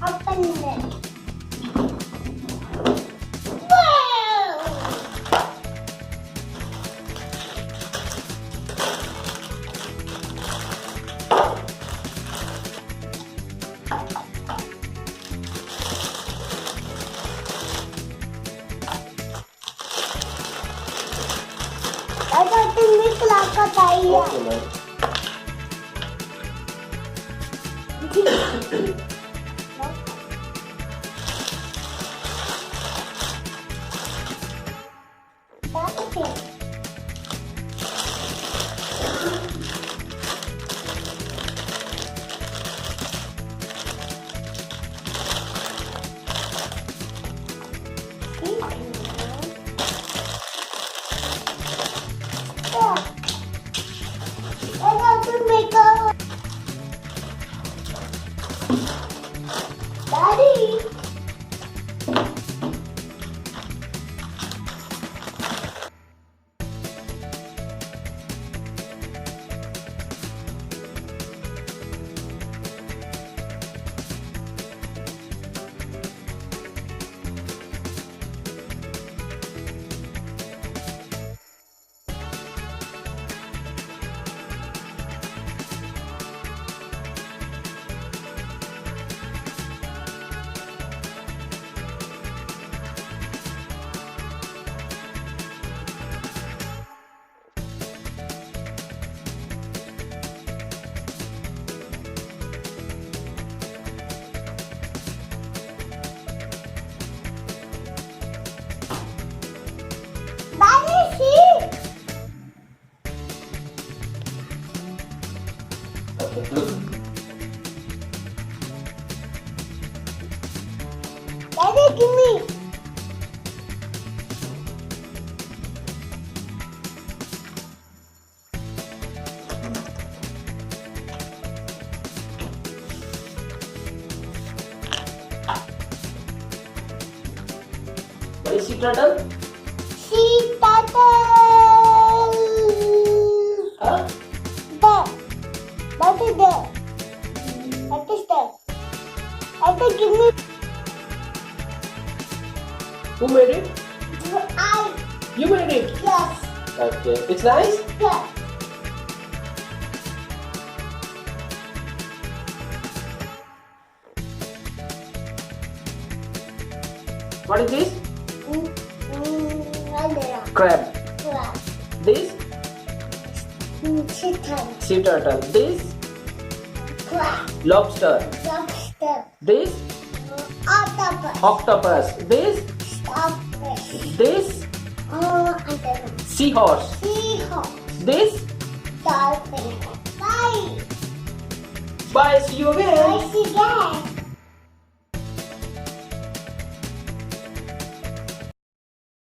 Open it. Wow! आता तुम्ही लागत आहे. Okay, ma'am. Daddy. Okay, look. Daddy, give me. What is sea turtle? Sea turtle. Huh? There. That is there. That is there. Daddy, give me. Who made it? I. You made it. Yes. Okay. It's nice? Yes. What is this? Another. Crab. Crab. This? Chicken. Sea turtle. This? Crab. Lobster. Lobster. This? Octopus. Octopus. This? Starfish. This? I don't know. Seahorse. Seahorse. This? Dolphin. Bye. Bye. See you again. Bye.